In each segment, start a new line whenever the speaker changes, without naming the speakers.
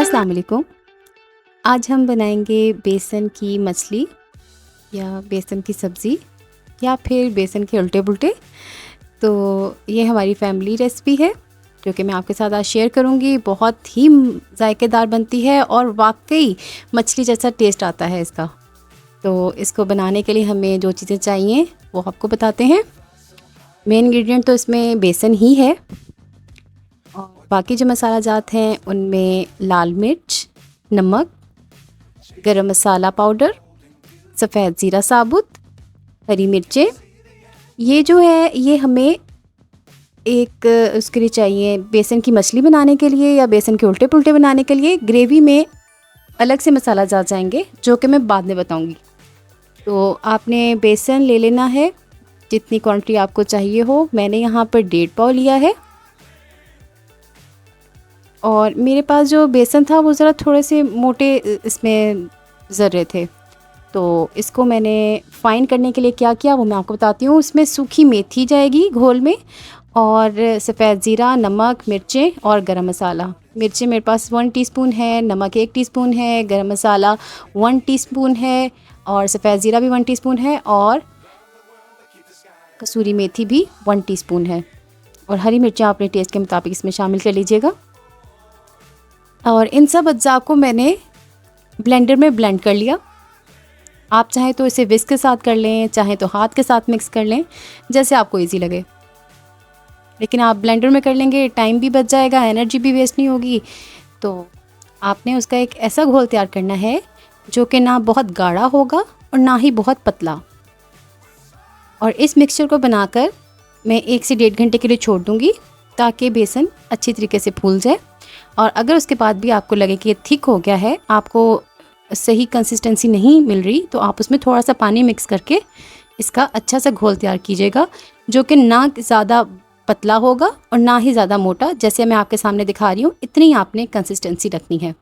अस्सलाम वालेकुम। आज हम बनाएंगे बेसन की मछली या बेसन की सब्ज़ी या फिर बेसन के उल्टे-पुल्टे। तो ये हमारी फैमिली रेसिपी है जो कि मैं आपके साथ आज शेयर करूँगी। बहुत ही ज़ायकेदार बनती है और वाक़ई मछली जैसा टेस्ट आता है इसका। तो इसको बनाने के लिए हमें जो चीज़ें चाहिए वो आपको बताते हैं। मेन इंग्रेडिएंट तो इसमें बेसन ही है और बाकी जो मसाला जात हैं उनमें लाल मिर्च, नमक, गरम मसाला पाउडर, सफ़ेद ज़ीरा साबुत, हरी मिर्चें। ये जो है ये हमें एक उसके लिए चाहिए बेसन की मछली बनाने के लिए या बेसन के उल्टे पुल्टे बनाने के लिए ग्रेवी में अलग से मसाला जात जाएंगे जो कि मैं बाद में बताऊंगी। तो आपने बेसन ले लेना है जितनी क्वांटिटी आपको चाहिए हो। मैंने यहाँ पर 1.5 पाव लिया है और मेरे पास जो बेसन था वो ज़रा थोड़े से मोटे इसमें ज़र्रे थे। तो इसको मैंने फ़ाइन करने के लिए क्या किया वो मैं आपको बताती हूँ। इसमें सूखी मेथी जाएगी घोल में और सफ़ेद ज़ीरा, नमक, मिर्चें और गरम मसाला। मिर्चें मेरे पास 1 टीस्पून है, नमक 1 टीस्पून है, गरम मसाला 1 टीस्पून है और सफ़ेद ज़ीरा भी 1 टीस्पून है और कसूरी मेथी भी 1 टीस्पून है और हरी मिर्चें अपने टेस्ट के मुताबिक इसमें शामिल कर लीजिएगा। और इन सब अज्जा को मैंने ब्लेंडर में ब्लेंड कर लिया। आप चाहें तो इसे विस्क के साथ कर लें, चाहें तो हाथ के साथ मिक्स कर लें, जैसे आपको इजी लगे। लेकिन आप ब्लेंडर में कर लेंगे, टाइम भी बच जाएगा, एनर्जी भी वेस्ट नहीं होगी। तो आपने उसका एक ऐसा घोल तैयार करना है जो कि ना बहुत गाढ़ा होगा और ना ही बहुत पतला। और इस मिक्सचर को बनाकर मैं 1 से 1.5 घंटे के लिए छोड़ दूँगी ताकि बेसन अच्छी तरीके से फूल जाए। और अगर उसके बाद भी आपको लगे कि ये थिक हो गया है, आपको सही कंसिस्टेंसी नहीं मिल रही, तो आप उसमें थोड़ा सा पानी मिक्स करके इसका अच्छा सा घोल तैयार कीजिएगा जो कि ना ज़्यादा पतला होगा और ना ही ज़्यादा मोटा। जैसे मैं आपके सामने दिखा रही हूँ इतनी आपने कंसिस्टेंसी रखनी है।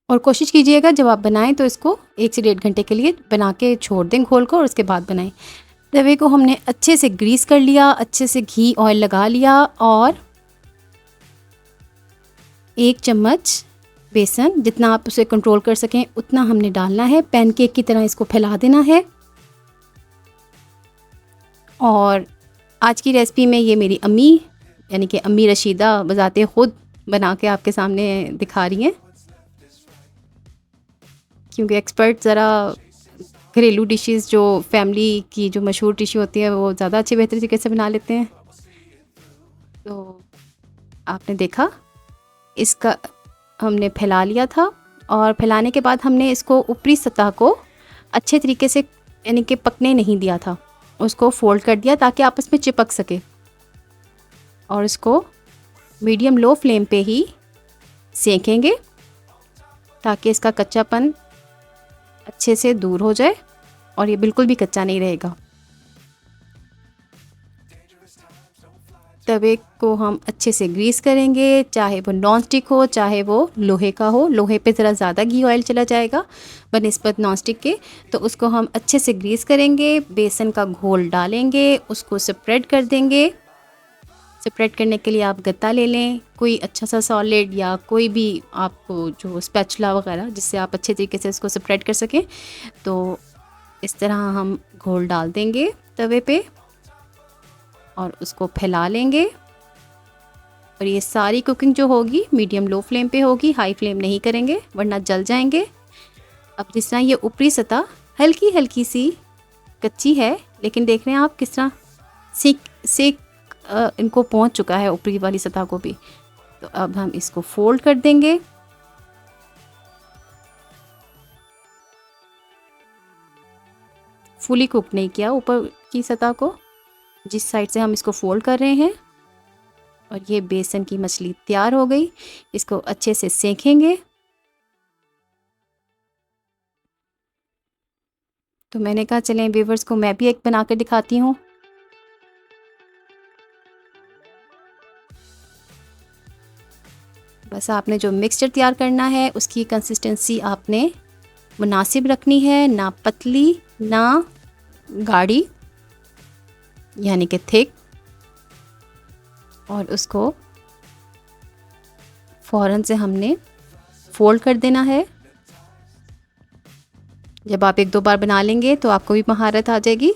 और कोशिश कीजिएगा जब आप बनाएं तो इसको 1 से 1.5 घंटे के लिए बना के छोड़ दें घोल को और उसके बाद बनाएं। तवे को हमने अच्छे से ग्रीस कर लिया, अच्छे से घी ऑयल लगा लिया और 1 चम्मच बेसन, जितना आप उसे कंट्रोल कर सकें उतना हमने डालना है। पैनकेक की तरह इसको फैला देना है। और आज की रेसिपी में ये मेरी अम्मी यानी कि अम्मी रशीदा बजाते खुद बना के आपके सामने दिखा रही हैं, क्योंकि एक्सपर्ट ज़रा घरेलू डिशेस जो फैमिली की जो मशहूर डिश होती है वो ज़्यादा अच्छे बेहतर तरीके से बना लेते हैं। तो आपने देखा इसका हमने फैला लिया था और फैलाने के बाद हमने इसको ऊपरी सतह को अच्छे तरीके से यानी कि पकने नहीं दिया था, उसको फोल्ड कर दिया ताकि आपस में चिपक सके। और इसको मीडियम लो फ्लेम पे ही सेकेंगे ताकि इसका कच्चापन अच्छे से दूर हो जाए और ये बिल्कुल भी कच्चा नहीं रहेगा। तवे को हम अच्छे से ग्रीस करेंगे, चाहे वो नॉन स्टिक हो चाहे वो लोहे का हो। लोहे पे ज़रा ज़्यादा घी ऑयल चला जाएगा बनिस्बत नॉन स्टिक के। तो उसको हम अच्छे से ग्रीस करेंगे, बेसन का घोल डालेंगे, उसको स्प्रेड कर देंगे। स्प्रेड करने के लिए आप गत्ता ले लें, कोई अच्छा सा सॉलिड या कोई भी आपको जो स्पैचुला वगैरह जिससे आप अच्छे तरीके से इसको स्प्रेड कर सकें। तो इस तरह हम घोल डाल देंगे तवे पे और उसको फैला लेंगे। और ये सारी कुकिंग जो होगी मीडियम लो फ्लेम पे होगी, हाई फ्लेम नहीं करेंगे वरना जल जाएंगे। अब जिस तरह ये ऊपरी सतह हल्की हल्की सी कच्ची है, लेकिन देख रहे हैं आप किस तरह सेक इनको पहुंच चुका है ऊपरी वाली सतह को भी। तो अब हम इसको फोल्ड कर देंगे। फुली कुक नहीं किया ऊपर की सतह को, जिस साइड से हम इसको फोल्ड कर रहे हैं। और ये बेसन की मछली तैयार हो गई। इसको अच्छे से सेकेंगे। तो मैंने कहा चलें व्यूअर्स को मैं भी एक बना कर दिखाती हूँ। बस आपने जो मिक्सचर तैयार करना है उसकी कंसिस्टेंसी आपने मुनासिब रखनी है, ना पतली ना गाढ़ी यानी कि थिक। और उसको फ़ौरन से हमने फ़ोल्ड कर देना है। जब आप 1-2 बार बना लेंगे तो आपको भी महारत आ जाएगी।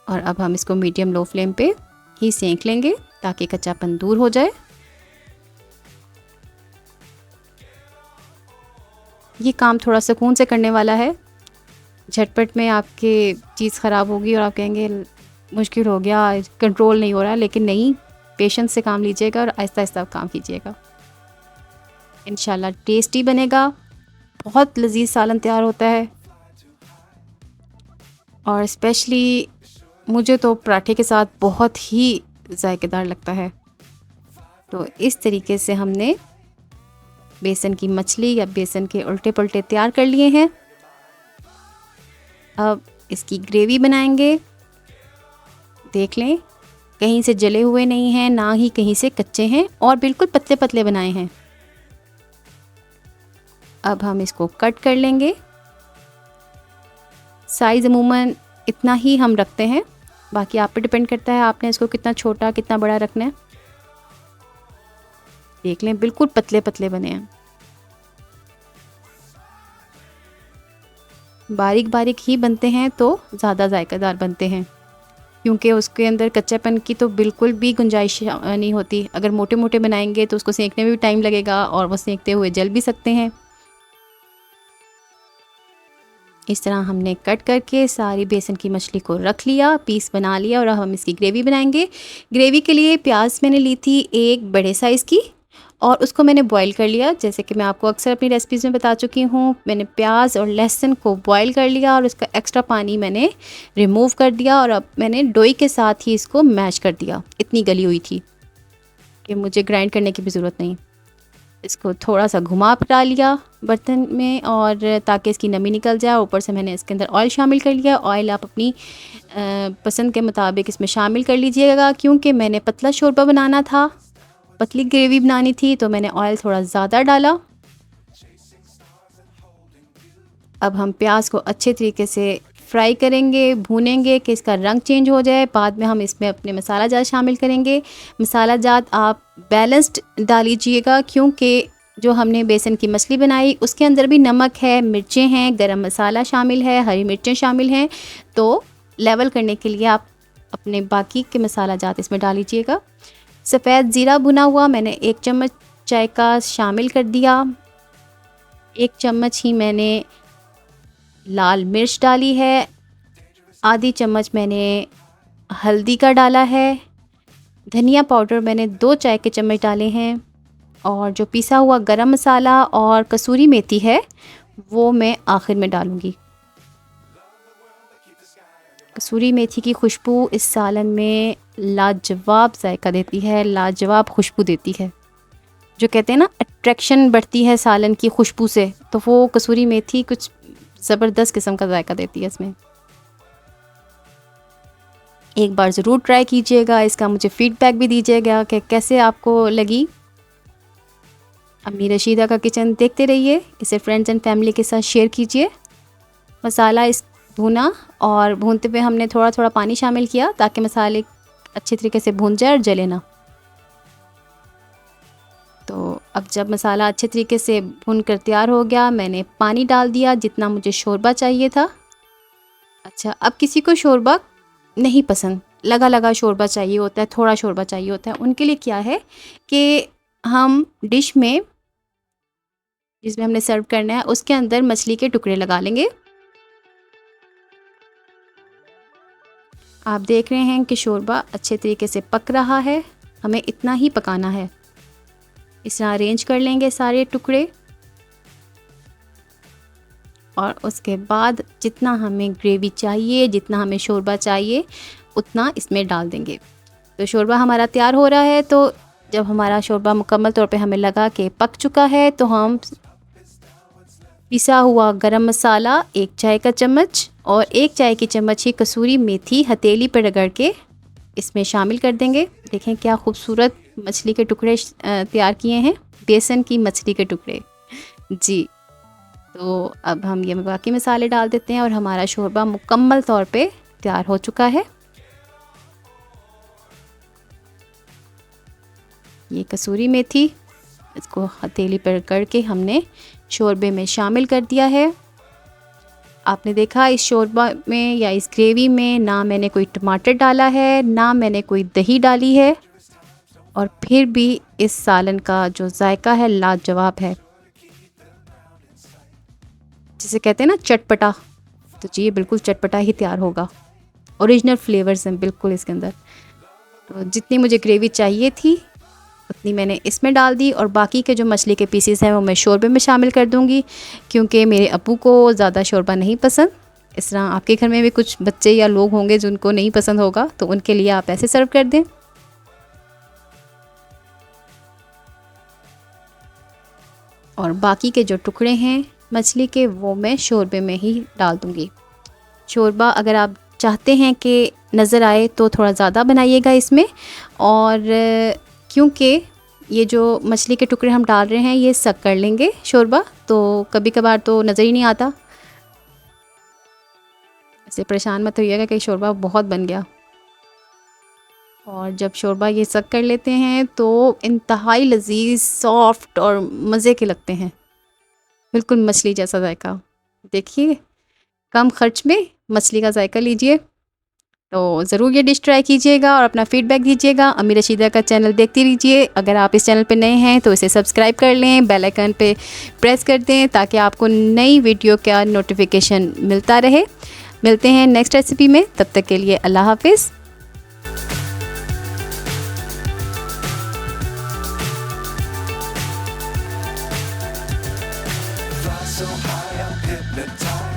और अब हम इसको मीडियम लो फ्लेम पे ही सेंक लेंगे ताकि कच्चापन दूर हो जाए। ये काम थोड़ा सुकून से करने वाला है। झटपट में आपके चीज़ ख़राब होगी और आप कहेंगे मुश्किल हो गया, कंट्रोल नहीं हो रहा, लेकिन नहीं, पेशेंस से काम लीजिएगा और आहिस्ता आहिस्ता काम कीजिएगा। इंशाल्लाह टेस्टी बनेगा। बहुत लजीज सालन तैयार होता है और स्पेशली मुझे तो पराठे के साथ बहुत ही जायकेदार लगता है। तो इस तरीके से हमने बेसन की मछली या बेसन के उल्टे पुल्टे तैयार कर लिए हैं। अब इसकी ग्रेवी बनाएंगे। देख लें, कहीं से जले हुए नहीं हैं, ना ही कहीं से कच्चे हैं, और बिल्कुल पतले पतले बनाए हैं। अब हम इसको कट कर लेंगे। साइज़ अमूमन इतना ही हम रखते हैं, बाकी आप पे डिपेंड करता है आपने इसको कितना छोटा कितना बड़ा रखना है। देख लें, बिल्कुल पतले पतले बने हैं। बारीक बारीक ही बनते हैं तो ज़्यादा जायकेदार बनते हैं, क्योंकि उसके अंदर कच्चापन की तो बिल्कुल भी गुंजाइश नहीं होती। अगर मोटे मोटे बनाएंगे तो उसको सेंकने में भी टाइम लगेगा और वो सेंकते हुए जल भी सकते हैं। इस तरह हमने कट करके सारी बेसन की मछली को रख लिया, पीस बना लिया, और अब हम इसकी ग्रेवी बनाएंगे। ग्रेवी के लिए प्याज मैंने ली थी एक बड़े साइज़ की और उसको मैंने बॉईल कर लिया। जैसे कि मैं आपको अक्सर अपनी रेसिपीज़ में बता चुकी हूँ, मैंने प्याज और लहसुन को बॉईल कर लिया और उसका एक्स्ट्रा पानी मैंने रिमूव कर दिया और अब मैंने डोई के साथ ही इसको मैश कर दिया। इतनी गली हुई थी कि मुझे ग्राइंड करने की भी ज़रूरत नहीं। इसको थोड़ा सा घुमा फिरा लिया बर्तन में और ताकि इसकी नमी निकल जाए। ऊपर से मैंने इसके अंदर ऑयल शामिल कर लिया। ऑयल आप अपनी पसंद के मुताबिक इसमें शामिल कर लीजिएगा, क्योंकि मैंने पतला शोरबा बनाना था, पतली ग्रेवी बनानी थी, तो मैंने ऑयल थोड़ा ज़्यादा डाला। अब हम प्याज को अच्छे तरीके से फ्राई करेंगे, भूनेंगे कि इसका रंग चेंज हो जाए। बाद में हम इसमें अपने मसाला जात शामिल करेंगे। मसाला जात आप बैलेंस्ड डालीजिएगा, क्योंकि जो हमने बेसन की मछली बनाई उसके अंदर भी नमक है, मिर्चें हैं, गरम मसाला शामिल है, हरी मिर्चें शामिल हैं। तो लेवल करने के लिए आप अपने बाकी के मसाला जात इसमें डालीजिएगा। सफ़ेद ज़ीरा भुना हुआ मैंने 1 चम्मच चाय का शामिल कर दिया। 1 चम्मच ही मैंने लाल मिर्च डाली है। आधी चम्मच मैंने हल्दी का डाला है। धनिया पाउडर मैंने 2 चाय के चम्मच डाले हैं। और जो पिसा हुआ गरम मसाला और कसूरी मेथी है वो मैं आखिर में डालूँगी। कसूरी मेथी की खुशबू इस सालन में लाजवाब जायका देती है, लाजवाब खुशबू देती है। जो कहते हैं ना, अट्रैक्शन बढ़ती है सालन की खुशबू से, तो वो कसूरी मेथी कुछ ज़बरदस्त किस्म का जायका देती है इसमें। एक बार ज़रूर ट्राई कीजिएगा, इसका मुझे फ़ीडबैक भी दीजिएगा कि कैसे आपको लगी। अम्मी रशीदा का किचन देखते रहिए, इसे फ्रेंड्स एंड फैमिली के साथ शेयर कीजिए। मसाला इस भुना और भूनते हुए हमने थोड़ा थोड़ा पानी शामिल किया ताकि मसाले अच्छे तरीके से भून जाए और जले ना। तो अब जब मसाला अच्छे तरीके से भून कर तैयार हो गया, मैंने पानी डाल दिया जितना मुझे शोरबा चाहिए था। अच्छा, अब किसी को शोरबा नहीं पसंद, लगा लगा शोरबा चाहिए होता है, थोड़ा शोरबा चाहिए होता है, उनके लिए क्या है कि हम डिश में जिसमें हमने सर्व करना है उसके अंदर मछली के टुकड़े लगा लेंगे। आप देख रहे हैं कि शोरबा अच्छे तरीके से पक रहा है, हमें इतना ही पकाना है। इस तरह अरेंज कर लेंगे सारे टुकड़े और उसके बाद जितना हमें ग्रेवी चाहिए, जितना हमें शोरबा चाहिए, उतना इसमें डाल देंगे। तो शोरबा हमारा तैयार हो रहा है। तो जब हमारा शोरबा मुकम्मल तौर पे हमें लगा कि पक चुका है, तो हम पिसा हुआ गरम मसाला 1 चाय का चम्मच और 1 चाय की चम्मच ही कसूरी मेथी हथेली पर रगड़ के इसमें शामिल कर देंगे। देखें क्या खूबसूरत मछली के टुकड़े तैयार किए हैं, बेसन की मछली के टुकड़े। जी, तो अब हम ये बाकी मसाले डाल देते हैं और हमारा शोरबा मुकम्मल तौर पे तैयार हो चुका है। ये कसूरी मेथी, इसको हथेली पर करके हमने शोरबे में शामिल कर दिया है। आपने देखा इस शोरबा में या इस ग्रेवी में ना मैंने कोई टमाटर डाला है, ना मैंने कोई दही डाली है, और फिर भी इस सालन का जो जायका है लाजवाब है। जिसे कहते हैं ना चटपटा, तो जी ये बिल्कुल चटपटा ही तैयार होगा। ओरिजिनल फ्लेवर्स हैं बिल्कुल इसके अंदर। तो जितनी मुझे ग्रेवी चाहिए थी उतनी मैंने इसमें डाल दी, और बाकी के जो मछली के पीसेस हैं वो मैं शोरबे में शामिल कर दूंगी, क्योंकि मेरे अब्बू को ज़्यादा शोरबा नहीं पसंद। इस तरह आपके घर में भी कुछ बच्चे या लोग होंगे जिनको नहीं पसंद होगा, तो उनके लिए आप ऐसे सर्व कर दें। और बाकी के जो टुकड़े हैं मछली के वो मैं शोरबे में ही डाल दूंगी। शोरबा अगर आप चाहते हैं कि नज़र आए तो थोड़ा ज़्यादा बनाइएगा इसमें, और क्योंकि ये जो मछली के टुकड़े हम डाल रहे हैं ये सक कर लेंगे शोरबा, तो कभी कभार तो नज़र ही नहीं आता। ऐसे परेशान मत होइएगा कि शोरबा बहुत बन गया। और जब शोरबा ये सक कर लेते हैं तो इंतहाई लजीज, सॉफ्ट और मज़े के लगते हैं, बिल्कुल मछली जैसा जायका। देखिए, कम खर्च में मछली का जायका लीजिए। तो ज़रूर ये डिश ट्राई कीजिएगा और अपना फीडबैक दीजिएगा। अम्मी रशीदा का चैनल देखते रहिए। अगर आप इस चैनल पे नए हैं तो इसे सब्सक्राइब कर लें, बेल आइकन पे प्रेस कर दें ताकि आपको नई वीडियो का नोटिफिकेशन मिलता रहे। मिलते हैं नेक्स्ट रेसिपी में, तब तक के लिए अल्लाह हाफिज़।
So high, I'm hypnotized.